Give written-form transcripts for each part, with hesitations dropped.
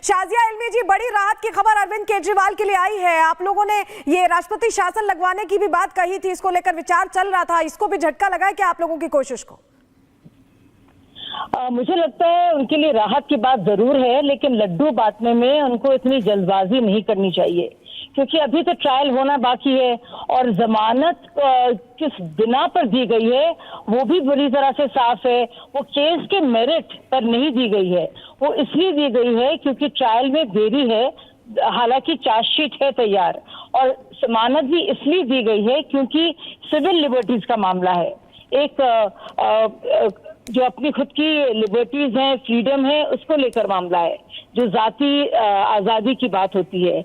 शाजिया इल्मी जी, बड़ी राहत की खबर अरविंद केजरीवाल के लिए आई है। आप लोगों ने ये राष्ट्रपति शासन लगवाने की भी बात कही थी, इसको लेकर विचार चल रहा था, इसको भी झटका लगा है क्या आप लोगों की कोशिश को? मुझे लगता है उनके लिए राहत की बात जरूर है, लेकिन लड्डू बांटने में उनको इतनी जल्दबाजी नहीं करनी चाहिए, क्योंकि अभी तो ट्रायल होना बाकी है और जमानत किस बिना पर दी गई है वो भी बुरी तरह से साफ है। वो केस के मेरिट पर नहीं दी गई है, वो इसलिए दी गई है क्योंकि ट्रायल में देरी है, हालांकि चार्जशीट है तैयार, और जमानत भी इसलिए दी गई है क्योंकि सिविल लिबर्टीज का मामला है। एक जो अपनी खुद की लिबर्टीज हैं, फ्रीडम है, उसको लेकर मामला है, जो जाती आजादी की बात होती है।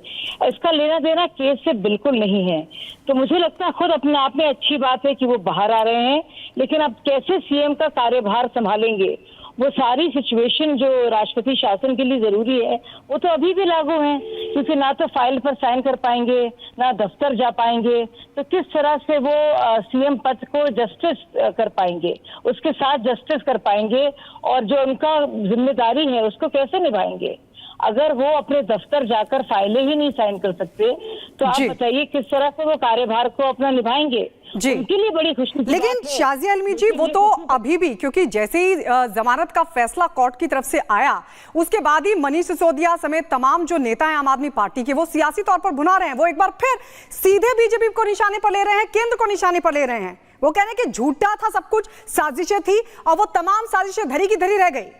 इसका लेना देना केस से बिल्कुल नहीं है। तो मुझे लगता है खुद अपने आप में अच्छी बात है कि वो बाहर आ रहे हैं, लेकिन अब कैसे सीएम का कार्यभार संभालेंगे, वो सारी सिचुएशन जो राष्ट्रपति शासन के लिए जरूरी है वो तो अभी भी लागू है, क्योंकि ना तो फाइल पर साइन कर पाएंगे, ना दफ्तर जा पाएंगे, तो किस तरह से वो सीएम पद को जस्टिस कर पाएंगे, उसके साथ जस्टिस कर पाएंगे, और जो उनका जिम्मेदारी है उसको कैसे निभाएंगे? अगर वो अपने दफ्तर जाकर फाइलें ही नहीं साइन कर सकते तो आप बताइए किस तरह से वो कार्यभार को अपना निभाएंगे? जी, उनके लिए बड़ी खुशी। लेकिन शाजिया इल्मी जी, वो तो अभी भी, क्योंकि जैसे ही जमानत का फैसला कोर्ट की तरफ से आया उसके बाद ही मनीष सिसोदिया समेत तमाम जो नेता हैं आम आदमी पार्टी के, वो सियासी तौर पर भुना रहे हैं। वो एक बार फिर सीधे बीजेपी को निशाने पर ले रहे हैं, केंद्र को निशाने पर ले रहे हैं। वो कह रहे हैं कि झूठा था सब कुछ, साजिशें थी, और वो तमाम साजिशें धरी की धरी रह गई।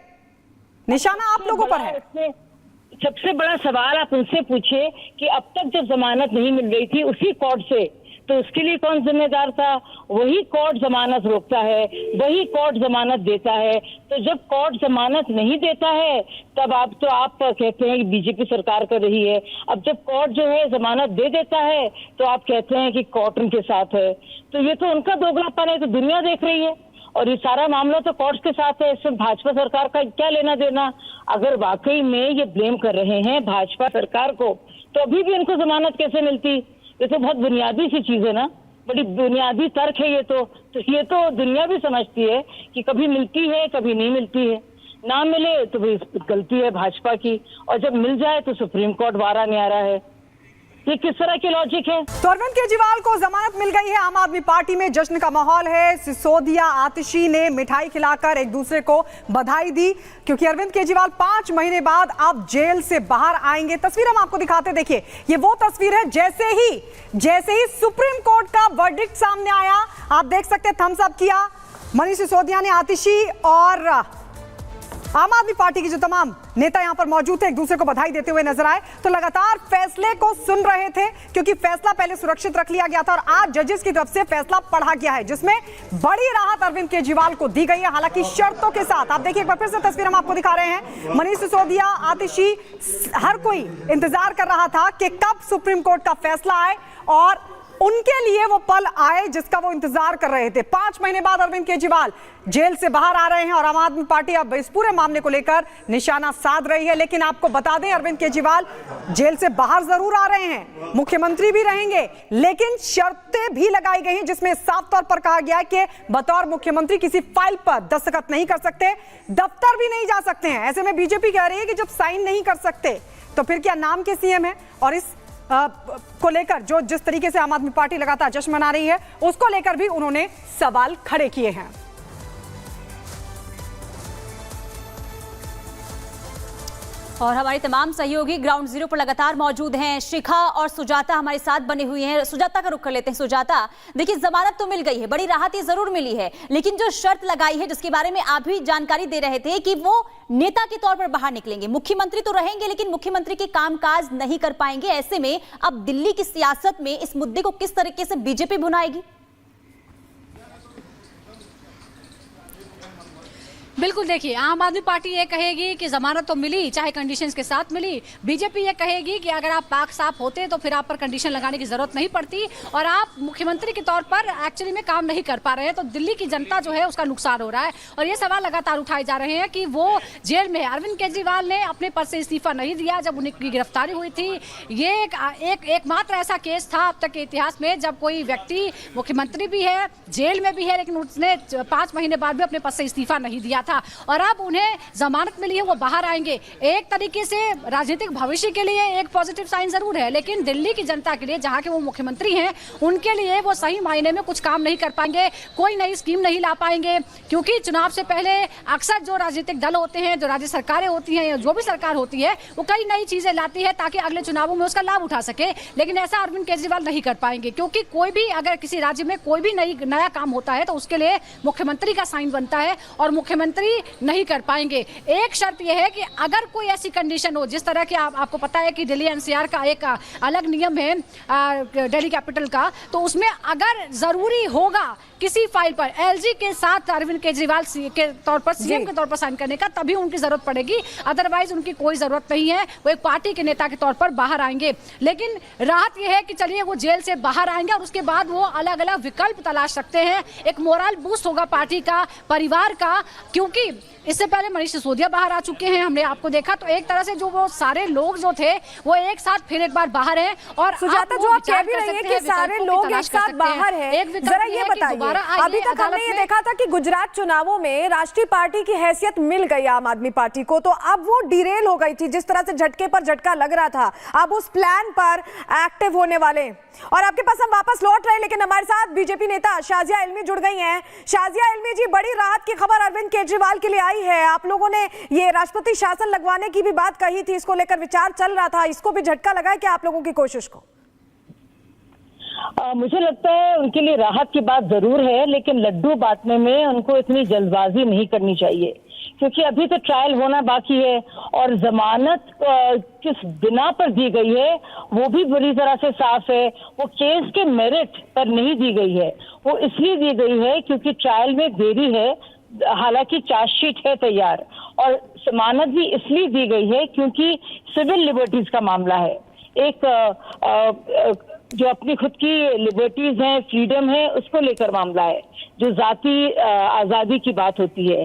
निशाना आप लोगों पर है। सबसे बड़ा सवाल आप उनसे पूछिए कि अब तक जब जमानत नहीं मिल रही थी उसी कोर्ट से, तो उसके लिए कौन जिम्मेदार था? वही कोर्ट जमानत रोकता है, वही कोर्ट जमानत देता है। तो जब कोर्ट जमानत नहीं देता है तब आप कहते हैं कि बीजेपी सरकार कर रही है। अब जब कोर्ट जो है जमानत दे देता है तो आप कहते हैं कि कोर्ट उनके साथ है। तो ये तो उनका दोगलापन है, तो दुनिया देख रही है, और ये सारा मामला तो कोर्ट के साथ है। इसमें भाजपा सरकार का क्या लेना देना? अगर वाकई में ये ब्लेम कर रहे हैं भाजपा सरकार को, तो अभी भी उनको जमानत कैसे मिलती? ये तो बहुत बुनियादी सी चीज है ना, बड़ी बुनियादी तर्क है ये तो ये तो दुनिया भी समझती है कि कभी मिलती है कभी नहीं मिलती है। ना मिले तो भी गलती है भाजपा की, और जब मिल जाए तो सुप्रीम कोर्ट वारा नहीं आ रहा है। ये किस तरह की लॉजिक है? तो अरविंद केजरीवाल को जमानत मिल गई है। आम आदमी पार्टी में जश्न का माहौल है। सिसोदिया, आतिशी ने मिठाई खिलाकर एक दूसरे को बधाई दी, क्योंकि अरविंद केजरीवाल 5 महीने बाद अब जेल से बाहर आएंगे। तस्वीर हम आपको दिखाते, देखिए ये वो तस्वीर है जैसे ही सुप्रीम कोर्ट का वर्डिक्ट सामने आया, आप देख सकते हैं थम्स अप किया मनीष सिसोदिया ने। आतिशी और आम आदमी पार्टी के जो तमाम नेता यहां पर मौजूद थे एक दूसरे को बधाई देते हुए नजर आए। तो लगातार फैसले को सुन रहे थे, क्योंकि फैसला पहले सुरक्षित रख लिया गया था और आज जजेस की तरफ से फैसला पढ़ा गया है, जिसमें बड़ी राहत अरविंद केजरीवाल को दी गई है, हालांकि शर्तों के साथ। आप देखिए एक बार फिर से तस्वीर हम आपको दिखा रहे हैं। मनीष सिसोदिया, आतिशी, हर कोई इंतजार कर रहा था कि कब सुप्रीम कोर्ट का फैसला आए, और उनके लिए वो पल आए जिसका वो इंतजार कर रहे थे। 5 महीने बाद अरविंद केजरीवाल जेल से बाहर आ रहे हैं और आम आदमी पार्टी अब इस पूरे मामले को लेकर निशाना साध रही है। लेकिन आपको बता दें, अरविंद केजरीवाल जेल से बाहर जरूर आ रहे हैं, मुख्यमंत्री भी रहेंगे, लेकिन शर्तें भी लगाई गई हैं जिसमें साफ तौर पर कहा गया है कि बतौर मुख्यमंत्री किसी फाइल पर दस्तखत नहीं कर सकते, दफ्तर भी नहीं जा सकते हैं। ऐसे में बीजेपी कह रही है कि जब साइन नहीं कर सकते तो फिर क्या नाम के सीएम है? और इस को लेकर जो जिस तरीके से आम आदमी पार्टी लगातार जश्न मना रही है, उसको लेकर भी उन्होंने सवाल खड़े किए हैं। और हमारे तमाम सहयोगी ग्राउंड जीरो पर लगातार मौजूद हैं। शिखा और सुजाता हमारे साथ बने हुई हैं। सुजाता का रुख कर लेते हैं। सुजाता, देखिए जमानत तो मिल गई है, बड़ी राहत ये जरूर मिली है, लेकिन जो शर्त लगाई है जिसके बारे में आप भी जानकारी दे रहे थे कि वो नेता के तौर पर बाहर निकलेंगे, मुख्यमंत्री तो रहेंगे लेकिन मुख्यमंत्री के कामकाज नहीं कर पाएंगे। ऐसे में अब दिल्ली की सियासत में इस मुद्दे को किस तरीके से बीजेपी भुनाएगी? बिल्कुल, देखिए आम आदमी पार्टी ये कहेगी कि जमानत तो मिली, चाहे कंडीशंस के साथ मिली। बीजेपी ये कहेगी कि अगर आप पाक साफ होते तो फिर आप पर कंडीशन लगाने की जरूरत नहीं पड़ती, और आप मुख्यमंत्री के तौर पर एक्चुअली में काम नहीं कर पा रहे हैं, तो दिल्ली की जनता जो है उसका नुकसान हो रहा है। और ये सवाल लगातार उठाए जा रहे हैं कि वो जेल में, अरविंद केजरीवाल ने अपने पद से इस्तीफा नहीं दिया जब उनकी गिरफ्तारी हुई थी। ये एकमात्र ऐसा केस था अब तक के इतिहास में जब कोई व्यक्ति मुख्यमंत्री भी है, जेल में भी है, लेकिन उसने 5 महीने बाद भी अपने पद से इस्तीफा नहीं दिया था। था और अब उन्हें जमानत मिली है, वो बाहर आएंगे। एक तरीके से राजनीतिक भविष्य के लिए एक पॉजिटिव साइन जरूर है, लेकिन दिल्ली की जनता के लिए, जहां के वो मुख्यमंत्री हैं, उनके लिए वो सही मायने में कुछ काम नहीं कर पाएंगे, कोई नई स्कीम नहीं ला पाएंगे, क्योंकि चुनाव से पहले अक्सर जो राजनीतिक दल होते हैं, जो राज्य सरकारें होती हैं, जो भी सरकार होती है, वो कई नई चीजें लाती है ताकि अगले चुनावों में उसका लाभ उठा सके। लेकिन ऐसा अरविंद केजरीवाल नहीं कर पाएंगे, क्योंकि कोई भी अगर किसी राज्य में कोई भी नया काम होता है तो उसके लिए मुख्यमंत्री का साइन बनता है और मुख्यमंत्री नहीं कर पाएंगे। एक शर्त यह है कि अगर कोई ऐसी कंडीशन हो, जिस तरह की आपको पता है कि दिल्ली एनसीआर का एक अलग नियम है दिल्ली कैपिटल का, तो उसमें अगर जरूरी होगा किसी फाइल पर एलजी के साथ अरविंद केजरीवाल के तौर पर, सीएम के तौर पर साइन करने का, तभी उनकी जरूरत पड़ेगी, अदरवाइज उनकी कोई जरूरत नहीं है। वो एक पार्टी के नेता के तौर पर बाहर आएंगे। लेकिन राहत यह है कि चलिए वो जेल से बाहर आएंगे और उसके बाद वो अलग अलग विकल्प तलाश सकते हैं। एक मोरल बूस्ट होगा पार्टी का, परिवार का, क्योंकि इससे पहले मनीष सिसोदिया बाहर आ चुके हैं, हमने आपको देखा। तो एक तरह से जो वो सारे लोग जो थे वो एक साथ फिर एक बार बाहर हैं। और सुजाता, जो आप कह भी रही हैं कि सारे लोग एक साथ बाहर हैं, जरा ये बताइए, अभी तक हमने ये देखा था कि गुजरात चुनावों में राष्ट्रीय पार्टी की हैसियत मिल गई आम आदमी पार्टी को, तो अब वो डिरेल हो गई थी, जिस तरह से झटके पर झटका लग रहा था, अब उस प्लान पर एक्टिव होने वाले। और आपके पास हम वापस लौट रहे, लेकिन हमारे साथ बीजेपी नेता शाजिया इल्मी जुड़ गई हैं। शाजिया इल्मी जी, बड़ी राहत की खबर अरविंद केजरीवाल के लिए आई है। आप लोगों ने ये राष्ट्रपति शासन लगवाने की भी बात कही थी, इसको लेकर विचार चल रहा था, इसको भी झटका लगा है क्या आप लोगों की कोशिश को? मुझे लगता है उनके लिए राहत की बात जरूर है, लेकिन लड्डू बांटने में उनको इतनी जल्दबाजी नहीं करनी चाहिए, क्योंकि अभी तो ट्रायल होना बाकी है और जमानत किस बिना पर दी गई है वो भी बुरी तरह से साफ है। वो केस के मेरिट पर नहीं दी गई है, वो इसलिए दी गई है क्योंकि ट्रायल में देरी है, हालांकि चार्जशीट है तैयार, और जमानत भी इसलिए दी गई है क्योंकि सिविल लिबर्टीज का मामला है। एक जो अपनी खुद की लिबर्टीज हैं, फ्रीडम है, उसको लेकर मामला है, जो जाती आजादी की बात होती है।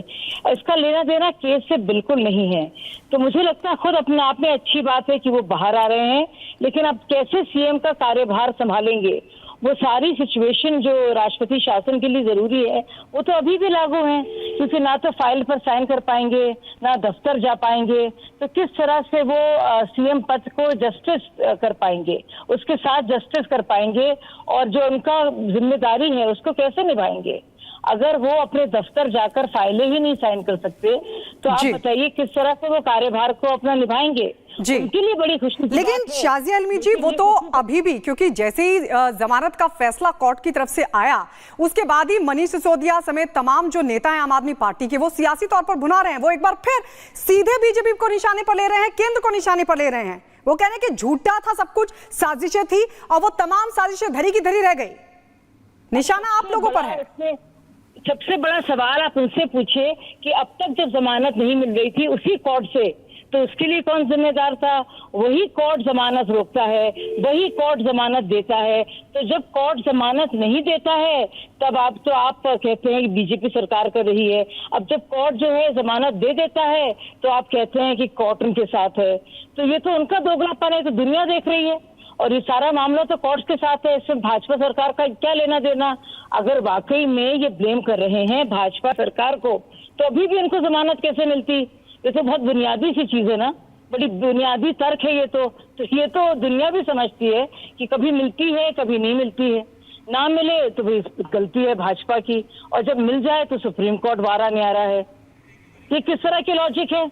इसका लेना देना केस से बिल्कुल नहीं है। तो मुझे लगता है खुद अपने आप में अच्छी बात है कि वो बाहर आ रहे हैं, लेकिन अब कैसे सीएम का कार्यभार संभालेंगे, वो सारी सिचुएशन जो राष्ट्रपति शासन के लिए जरूरी है वो तो अभी भी लागू है, क्योंकि ना तो फाइल पर साइन कर पाएंगे, ना दफ्तर जा पाएंगे, तो किस तरह से वो सीएम पद को जस्टिस कर पाएंगे, उसके साथ जस्टिस कर पाएंगे, और जो उनका जिम्मेदारी है उसको कैसे निभाएंगे? अगर वो अपने दफ्तर जाकर फाइलें ही नहीं साइन कर सकते तो आप बताइए किस तरह से वो कार्यभार को अपना निभाएंगे? जी, उनके लिए बड़ी खुशी। लेकिन शाजिया इल्मी जी, वो तो अभी भी, क्योंकि जैसे ही जमानत का फैसला कोर्ट की तरफ से आया उसके बाद ही मनीष सिसोदिया समेत तमाम जो नेता हैं आम आदमी पार्टी के, वो सियासी तौर पर भुना रहे हैं। वो एक बार फिर सीधे बीजेपी को निशाने पर ले रहे हैं, केंद्र को निशाने पर ले रहे हैं। वो कह रहे हैं कि झूठा था सब कुछ, साजिशें थी, और वो तमाम साजिशें धरी की धरी रह गई। निशाना आप लोगों पर है। सबसे बड़ा सवाल आप उनसे पूछे कि अब तक जब जमानत नहीं मिल रही थी उसी कोर्ट से, तो उसके लिए कौन जिम्मेदार था? वही कोर्ट जमानत रोकता है, वही कोर्ट जमानत देता है। तो जब कोर्ट जमानत नहीं देता है तब आप कहते हैं कि बीजेपी सरकार कर रही है। अब जब कोर्ट जो है जमानत दे देता है तो आप कहते हैं कि कोर्ट उनके साथ है। तो ये तो उनका दोगलापन है, तो दुनिया देख रही है, और ये सारा मामला तो कोर्ट के साथ है। इसमें भाजपा सरकार का क्या लेना देना? अगर वाकई में ये ब्लेम कर रहे हैं भाजपा सरकार को, तो अभी भी उनको जमानत कैसे मिलती? ये तो बहुत बुनियादी सी चीज है ना, बड़ी बुनियादी तर्क है ये तो ये तो दुनिया भी समझती है कि कभी मिलती है कभी नहीं मिलती है। ना मिले तो भाई गलती है भाजपा की, और जब मिल जाए तो सुप्रीम कोर्ट वारा नहीं आ रहा है। ये किस तरह की लॉजिक है?